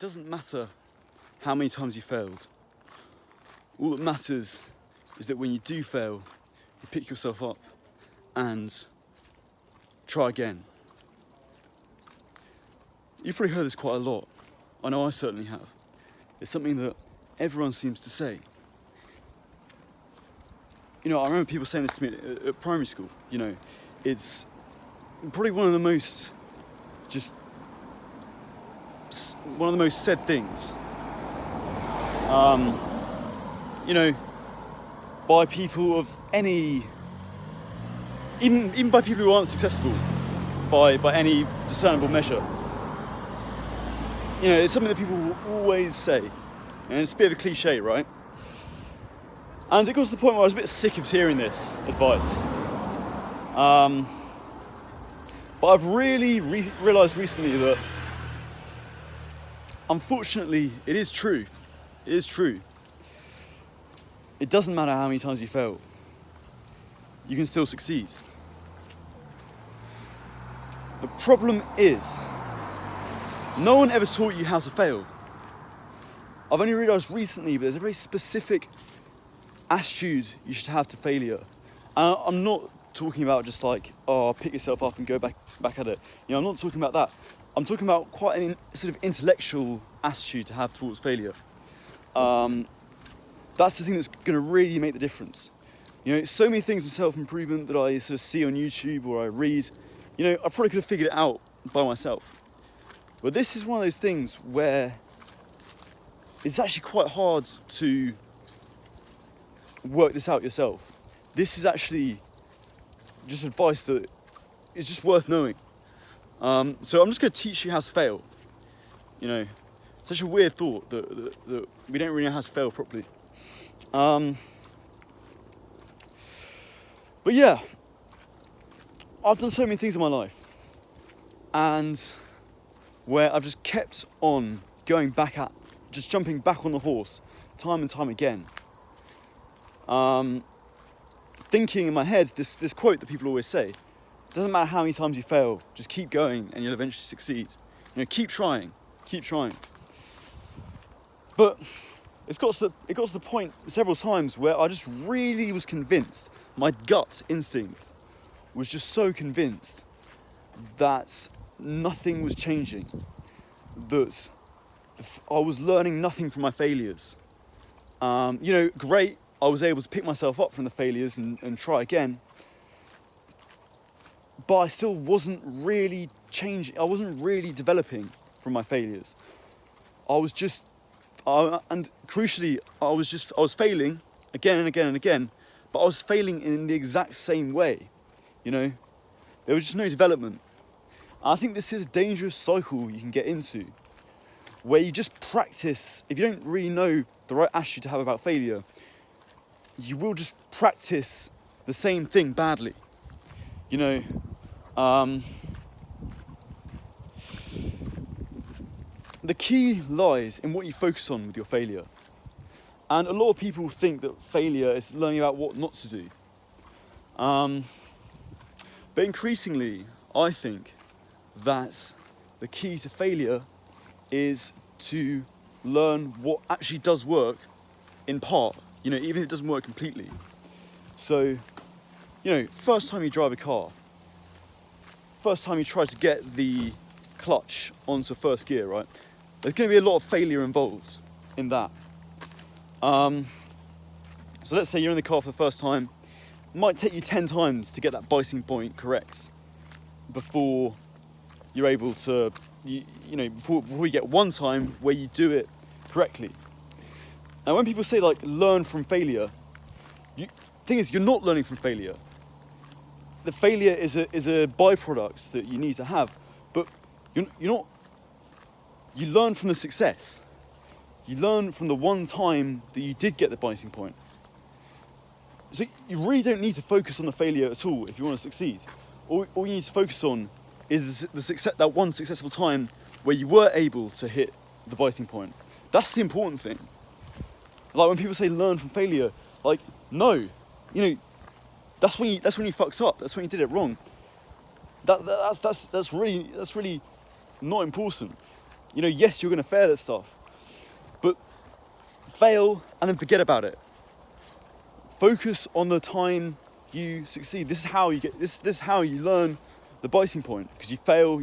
doesn't matter how many times you failed. All that matters is that when you do fail, you pick yourself up and try again. You've probably heard this quite a lot. I know I certainly have. It's something that everyone seems to say. You know, I remember people saying this to me at primary school. You know, it's probably one of the most said things. You know, by people of any, even by people who aren't successful by any discernible measure. You know, it's something that people will always say, and it's a bit of a cliche, right? And it got to the point where I was a bit sick of hearing this advice. But I've really realised recently that, unfortunately, it is true. It is true. It doesn't matter how many times you fail. You can still succeed. The problem is, no one ever taught you how to fail. I've only realised recently, but there's a very specific attitude you should have to failure. I'm not talking about just like, pick yourself up and go back at it. You know, I'm not talking about that. I'm talking about quite an sort of intellectual attitude to have towards failure. That's the thing that's going to really make the difference. You know, so many things in self-improvement that I sort of see on YouTube or I read, you know, I probably could have figured it out by myself. But this is one of those things where it's actually quite hard to work this out yourself. This is actually just advice that is just worth knowing. So I'm just going to teach you how to fail. You know, such a weird thought that we don't really know how to fail properly. But yeah, I've done so many things in my life, and where I've just kept on going back at, just jumping back on the horse, time and time again. Thinking in my head this quote that people always say: it doesn't matter how many times you fail, just keep going and you'll eventually succeed. You know, keep trying. But it got to the point several times where I just really was convinced, my gut instinct was just so convinced that nothing was changing, that I was learning nothing from my failures. You know, great, I was able to pick myself up from the failures and try again, but I still wasn't really changing, I wasn't really developing from my failures. And crucially, I was failing again and again and again, but I was failing in the exact same way, you know? There was just no development. And I think this is a dangerous cycle you can get into, where you just practice. If you don't really know the right attitude to have about failure, you will just practice the same thing badly, you know? The key lies in what you focus on with your failure. And a lot of people think that failure is learning about what not to do. But increasingly, I think that the key to failure is to learn what actually does work in part, you know, even if it doesn't work completely. So, you know, first time you drive a car, first time you try to get the clutch onto first gear, right? There's going to be a lot of failure involved in that. So let's say you're in the car for the first time. It might take you 10 times to get that biting point correct before you're able to, you know, before you get one time where you do it correctly. Now, when people say, like, learn from failure, the thing is, you're not learning from failure. The failure is a byproduct that you need to have, but you're not. You learn from the success. You learn from the one time that you did get the biting point. So you really don't need to focus on the failure at all if you want to succeed. All you need to focus on is that one successful time where you were able to hit the biting point. That's the important thing. Like when people say learn from failure, like, no, you know, that's when you fucked up. That's when you did it wrong. That's really not important. Yes, you're going to fail at stuff, but fail and then forget about it. Focus on the time you succeed. This is how you get this is how you learn the biting point, because you fail,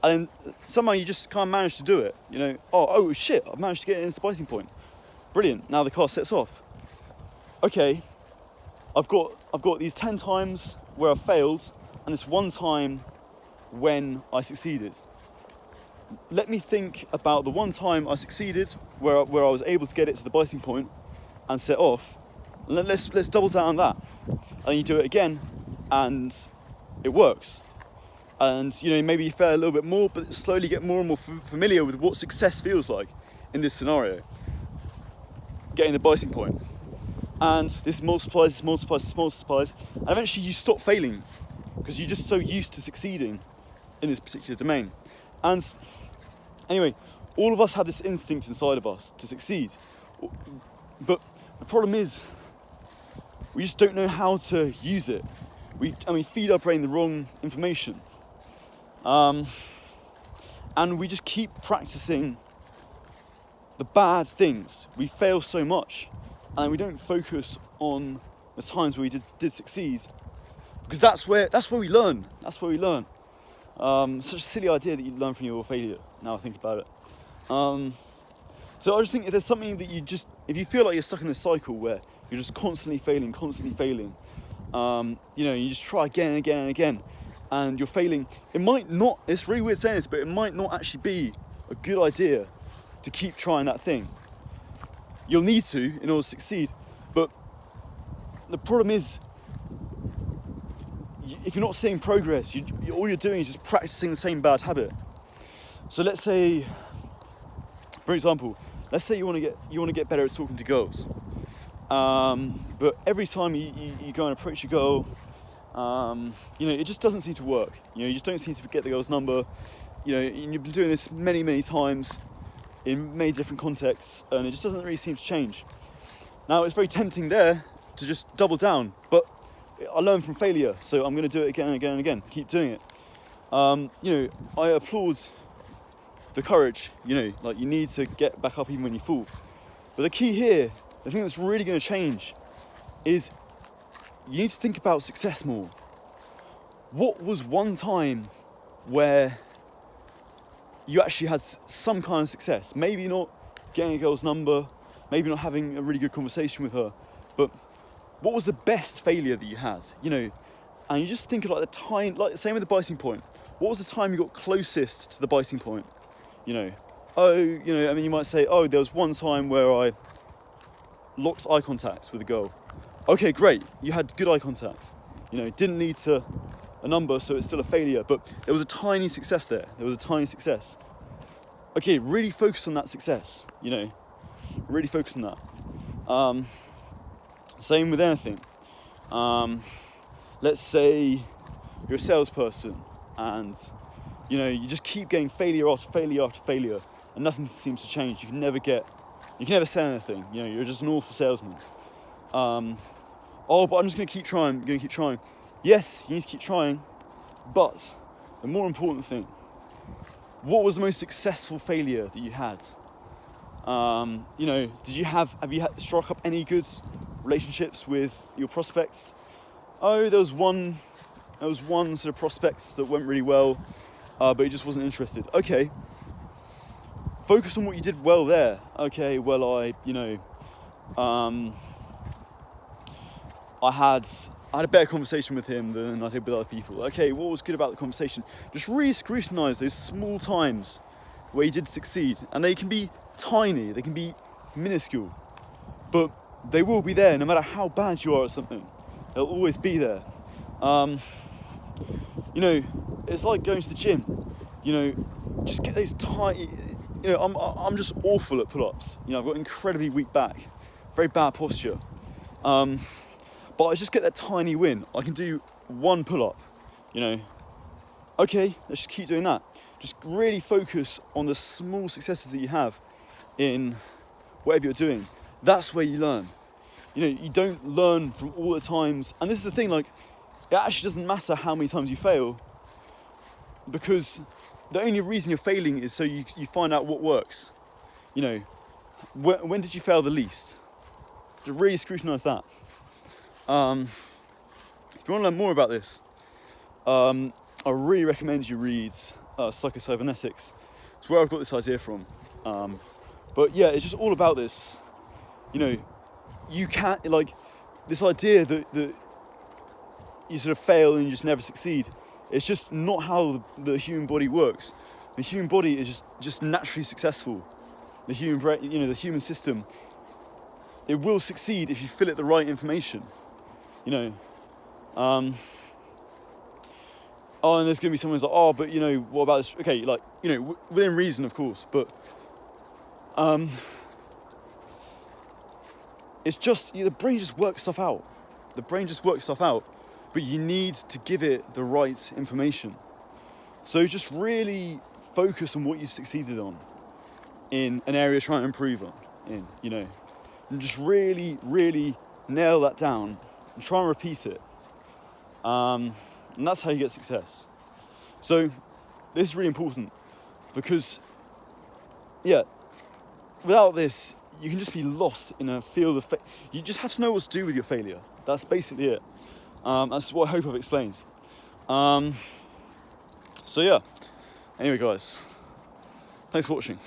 and then somehow you just can't manage to do it. Oh shit, I've managed to get into the biting point. Brilliant. Now the car sets off. Okay, I've got these 10 times where I've failed and this one time when I succeeded. Let me think about the one time I succeeded where I was able to get it to the biting point and set off. Let's double down on that. And then you do it again and it works. And maybe you fail a little bit more, but slowly get more and more familiar with what success feels like in this scenario. Getting the biting point. And this multiplies, and eventually you stop failing because you're just so used to succeeding in this particular domain. And anyway, all of us have this instinct inside of us to succeed. But the problem is, we just don't know how to use it. We feed our brain the wrong information. And we just keep practicing the bad things. We fail so much, and we don't focus on the times where we did succeed, because that's where we learn. That's where we learn. Such a silly idea that you learn from your failure. Now I think about it. So I just think if there's something that if you feel like you're stuck in this cycle where you're just constantly failing, you just try again and again and again, and you're failing. It might not. It's really weird saying this, but it might not actually be a good idea to keep trying that thing. You'll need to in order to succeed, but the problem is, if you're not seeing progress, all you're doing is just practicing the same bad habit. So let's say, for example, you want to get better at talking to girls, but every time you go and approach a girl, it just doesn't seem to work. You just don't seem to get the girl's number. You've been doing this many, many times in many different contexts, and it just doesn't really seem to change. Now, it's very tempting there to just double down, but I learned from failure, so I'm going to do it again and again and again. Keep doing it. I applaud the courage. You need to get back up even when you fall. But the key here, the thing that's really going to change, is you need to think about success more. What was one time where you actually had some kind of success? Maybe not getting a girl's number, maybe not having a really good conversation with her, but what was the best failure that you had? And you just think of the time, same with the biting point. What was the time you got closest to the biting point? You might say, there was one time where I locked eye contact with a girl. Okay, great, you had good eye contact. Didn't lead to a number, so it's still a failure, but there was a tiny success there. Okay, really focus on that success, really focus on that. Same with anything. Let's say you're a salesperson and you just keep getting failure after failure after failure, and nothing seems to change. You can never sell anything. You're just an awful salesman. But I'm just going to keep trying. Yes, you need to keep trying, but the more important thing, what was the most successful failure that you had? Have you struck up any good relationships with your prospects? There was one sort of prospects that went really well, but he just wasn't interested. Okay, focus on what you did well there. Okay, well I had a better conversation with him than I did with other people. Okay, what was good about the conversation? Just really scrutinise those small times where you did succeed, and they can be tiny, they can be minuscule, but they will be there no matter how bad you are at something. They'll always be there. It's like going to the gym. Just get those tiny. I'm just awful at pull-ups. I've got incredibly weak back, very bad posture. But I just get that tiny win. I can do one pull-up. Okay, let's just keep doing that. Just really focus on the small successes that you have in whatever you're doing. That's where you learn. You don't learn from all the times. And this is the thing, it actually doesn't matter how many times you fail, because the only reason you're failing is so you find out what works. You know, when did you fail the least? Just really scrutinise that. If you want to learn more about this, I really recommend you read Psycho-Cybernetics. It's where I've got this idea from. But yeah, it's just all about this. You know, you can't, like, this idea that you sort of fail and you just never succeed. It's just not how the human body works. The human body is just naturally successful. The human brain, you know, the human system, it will succeed if you fill it the right information. You know, and there's going to be someone who's like, oh, but you know, what about this? Okay, like, you know, within reason, of course, but it's just, the brain just works stuff out. The brain just works stuff out, but you need to give it the right information. So just really focus on what you've succeeded on in an area you're trying to improve on, you know, and just really, really nail that down and try and repeat it. And that's how you get success. So this is really important because, yeah, without this, you can just be lost in a field of you just have to know what to do with your failure. That's basically it. That's what I hope I've explained. So yeah, anyway guys, thanks for watching.